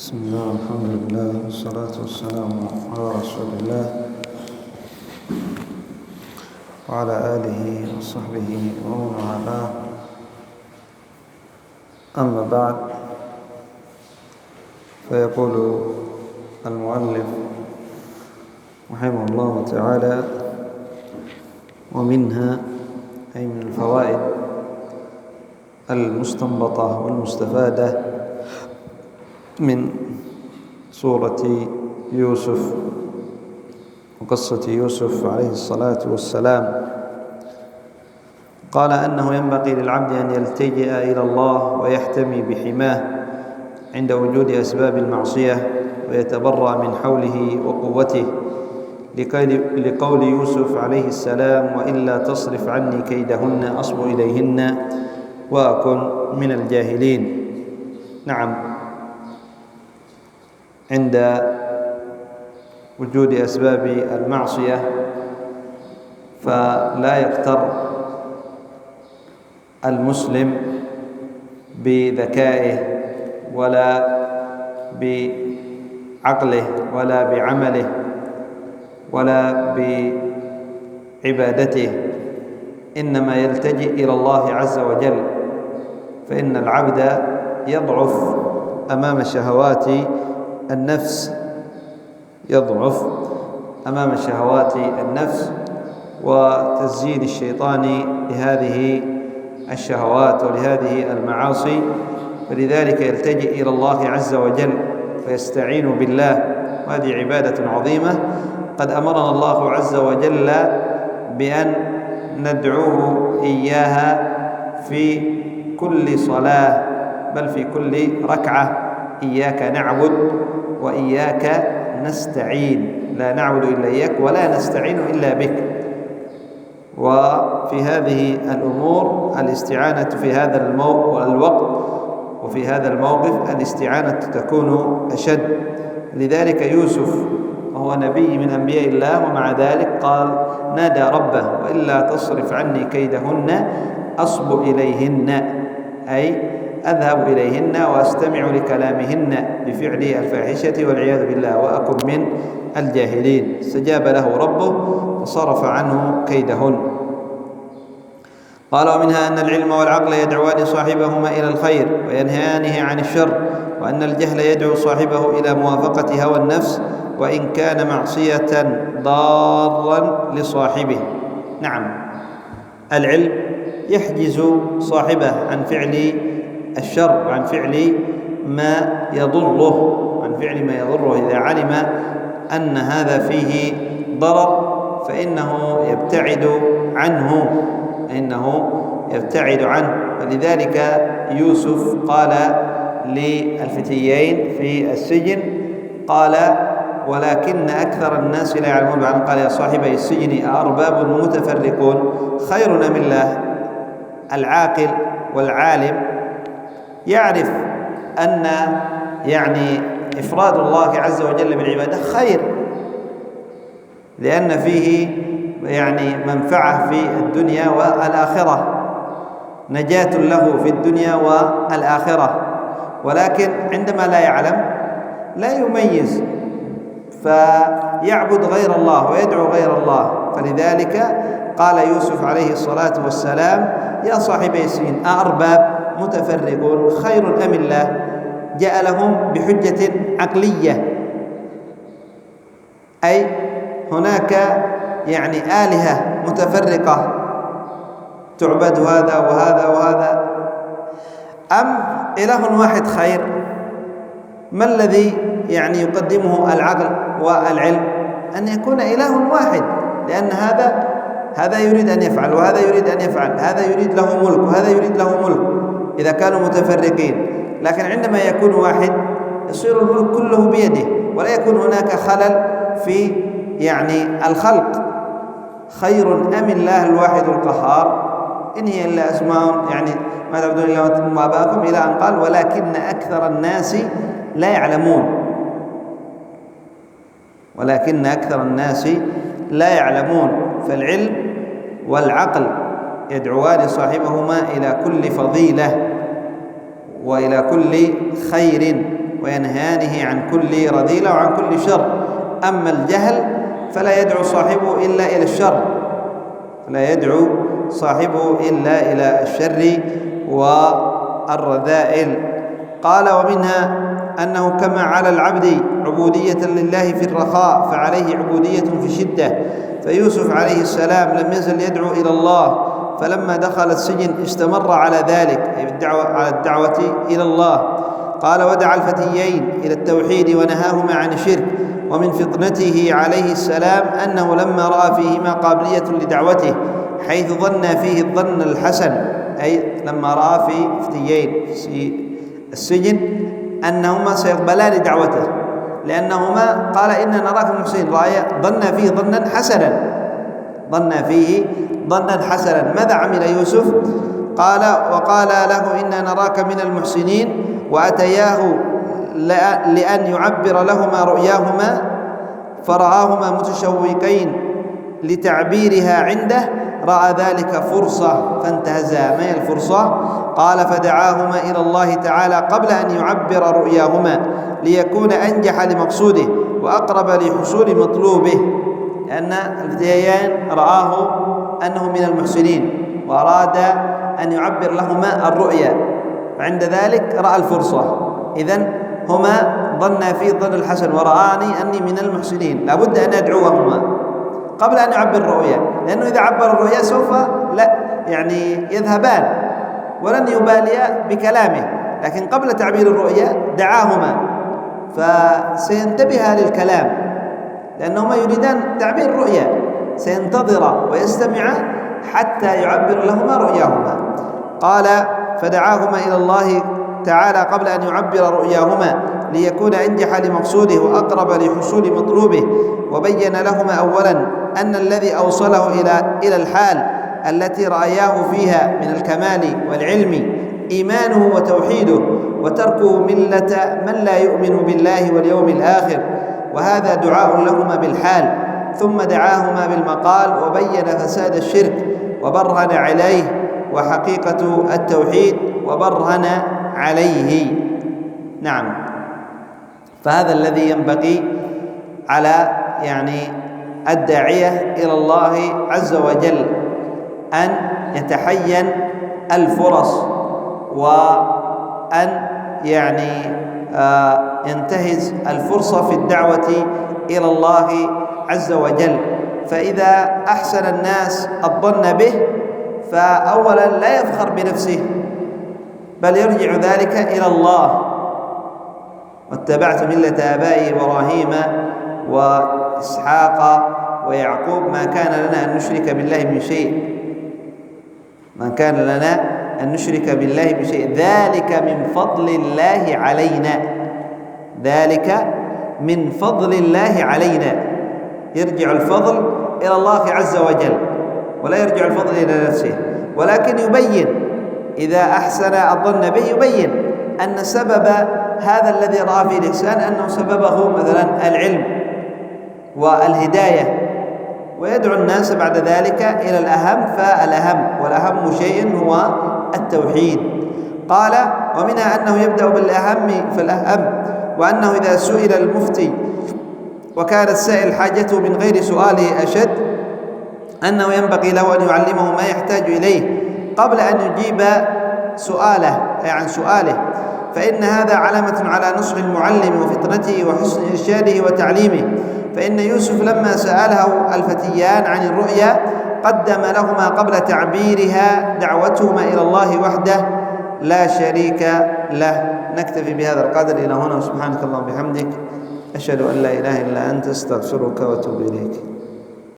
بسم الله والحمد لله والصلاة والسلام على رسول الله وعلى آله وصحبه ومن والاه. أما بعد، فيقول المؤلف رحمه الله تعالى: ومنها، أي من الفوائد المستنبطة والمستفادة من سورة يوسف وقصة يوسف عليه الصلاة والسلام، قال أنه ينبغي للعبد أن يلتجئ إلى الله ويحتمي بحماه عند وجود أسباب المعصية ويتبرأ من حوله وقوته، لقول يوسف عليه السلام: وإلا تصرف عني كيدهن أصب إليهن وأكن من الجاهلين. نعم، عند وجود أسباب المعصية فلا يغتر المسلم بذكائه ولا بعقله ولا بعمله ولا بعبادته، إنما يلتجئ إلى الله عز وجل، فإن العبد يضعف أمام شهوات النفس، وتزيين الشيطان لهذه الشهوات ولهذه المعاصي، فلذلك يلتجئ إلى الله عز وجل ويستعين بالله، وهذه عبادة عظيمة قد أمرنا الله عز وجل بأن ندعوه إياها في كل صلاة، بل في كل ركعة: إياك نعبد وإياك نستعين، لا نعبد إلا إياك ولا نستعين إلا بك. وفي هذه الأمور الاستعانة في هذا الوقت وفي هذا الموقف الاستعانة تكون أشد. لذلك يوسف وهو نبي من أنبياء الله، ومع ذلك قال نادى ربه: وإلا تصرف عني كيدهن أصب إليهن، أي أذهب إليهن وأستمع لكلامهن بفعل الفاحشة والعياذ بالله وأكن من الجاهلين. استجاب له ربه وصرف عنه كيدهن. قال: ومنها أن العلم والعقل يدعوان صاحبهما إلى الخير وينهيانه عن الشر، وأن الجهل يدعو صاحبه إلى موافقة هوى النفس وإن كان معصية ضارا لصاحبه. نعم، العلم يحجز صاحبه عن فعل الشر وعن فعل ما يضره، إذا علم أن هذا فيه ضرر فإنه يبتعد عنه. ولذلك يوسف قال للفتيين في السجن، قال: ولكن أكثر الناس لا يعلمون. قال: يا صاحبي السجن أأرباب متفرقون خير أم الله؟ العاقل والعالم يعرف أن إفراد الله عز وجل بالعبادة خير، لأن فيه منفعة في الدنيا والآخرة، نجاة له في الدنيا والآخرة. ولكن عندما لا يعلم لا يميز، فيعبد غير الله ويدعو غير الله. فلذلك قال يوسف عليه الصلاة والسلام: يا صاحبي السجن أأرباب متفرقون خير أم الله؟ جاء لهم بحجة عقلية، أي هناك آلهة متفرقة تعبد هذا وهذا وهذا، أم إله واحد خير؟ ما الذي يقدمه العقل والعلم؟ أن يكون إله واحد، لأن هذا يريد أن يفعل وهذا يريد أن يفعل، هذا يريد له ملك وهذا يريد له ملك إذا كانوا متفرقين. لكن عندما يكون واحد يصير الملك كله بيده، ولا يكون هناك خلل في الخلق. خير أم الله الواحد القهار؟ إن هي إلا أسماء ما تعبدون إلا أنتم وآباؤكم، إلى أن قال: ولكن أكثر الناس لا يعلمون. فالعلم والعقل يدعوان صاحبهما إلى كل فضيلة وإلى كل خير وينهانه عن كل رذيلة وعن كل شر. أما الجهل فلا يدعو صاحبه إلا إلى الشر، لا يدعو صاحبه إلا إلى الشر والرذائل. قال: ومنها أنه كما على العبد عبودية لله في الرخاء فعليه عبودية في الشدة. فيوسف عليه السلام لم يزل يدعو إلى الله، فلما دخل السجن استمر على ذلك، أي على الدعوة إلى الله. قال: ودعا الفتيين إلى التوحيد ونهاهما عن الشرك. ومن فطنته عليه السلام أنه لما رأى فيهما قابلية لدعوته، حيث ظن فيه الظن الحسن، أي لما رأى في فتيين في السجن أنهما سيقبلان دعوته، لأنهما قال: إنا نراك من المحسنين، ظن فيه ظنا حسنا، ظن فيه ظنا حسنا. ماذا عمل يوسف؟ قال: وقال له: إنا نراك من المحسنين، وأتياه لأن يعبر لهما رؤياهما، فرآهما متشوقين لتعبيرها عنده، رأى ذلك فرصة فانتهزها. ما هي الفرصة؟ قال: فدعاهما إلى الله تعالى قبل أن يعبر رؤياهما، ليكون أنجح لمقصوده وأقرب لحصول مطلوبه، لأن الفتيان رآه أنه من المحسنين وأراد أن يعبر لهما الرؤيا، وعند ذلك رأى الفرصة. إذن هما ظن في ظن الحسن ورآني أني من المحسنين، لابد أن أدعوهما قبل أن يعبر الرؤيا، لأنه إذا عبر الرؤيا سوف لا يذهبان ولن يباليا بكلامه، لكن قبل تعبير الرؤيا دعاهما فسينتبه للكلام، لأنهما يريدان تعبير الرؤيا، سينتظر ويستمع حتى يعبر لهما رؤياهما. قال: فدعاهما إلى الله تعالى قبل أن يعبر رؤياهما، ليكون أنجح لمقصوده وأقرب لحصول مطلوبه. وبين لهما أولا أن الذي أوصله إلى الحال التي رأياه فيها من الكمال والعلم إيمانه وتوحيده، وتركه ملة من لا يؤمن بالله واليوم الآخر، وهذا دعاء لهما بالحال. ثم دعاهما بالمقال وبين فساد الشرك وبرهن عليه وحقيقة التوحيد وبرهن عليه. نعم، فهذا الذي ينبغي على الداعية إلى الله عز وجل، أن يتحين الفرص، وأن ينتهز الفرصة في الدعوة إلى الله عز وجل. فإذا أحسن الناس الظن به، فأولا لا يفخر بنفسه، بل يرجع ذلك إلى الله. واتبعت ملة آبائي إبراهيم وإسحاق ويعقوب ما كان لنا أن نشرك بالله من شيء، ما كان لنا أن نشرك بالله بشيء، ذلك من فضل الله علينا، ذلك من فضل الله علينا. يرجع الفضل إلى الله عز وجل، ولا يرجع الفضل إلى نفسه، ولكن يبين إذا أحسن الظن به، يبين أن سبب هذا الذي رأى فيه الإحسان أنه سببه مثلا العلم والهداية، ويدعو الناس بعد ذلك إلى الأهم، فالأهم والأهم شيء هو التوحيد. قال: ومنها أنه يبدأ بالأهم فالأهم، وأنه إذا سئل المفتي وكان السائل حاجته من غير سؤاله أشد، أنه ينبغي له أن يعلمه ما يحتاج إليه قبل أن يجيب سؤاله، أي عن سؤاله، فإن هذا علامة على نصح المعلم وفطنته وحسن إرشاده وتعليمه. فإن يوسف لما سأله الفتيان عن الرؤيا قدم لهما قبل تعبيرها دعوتهما إلى الله وحده لا شريك له. نكتفي بهذا القدر إلى هنا، وسبحانك اللهم وبحمدك، أشهد أن لا إله إلا أنت، أستغفرك وأتوب إليك.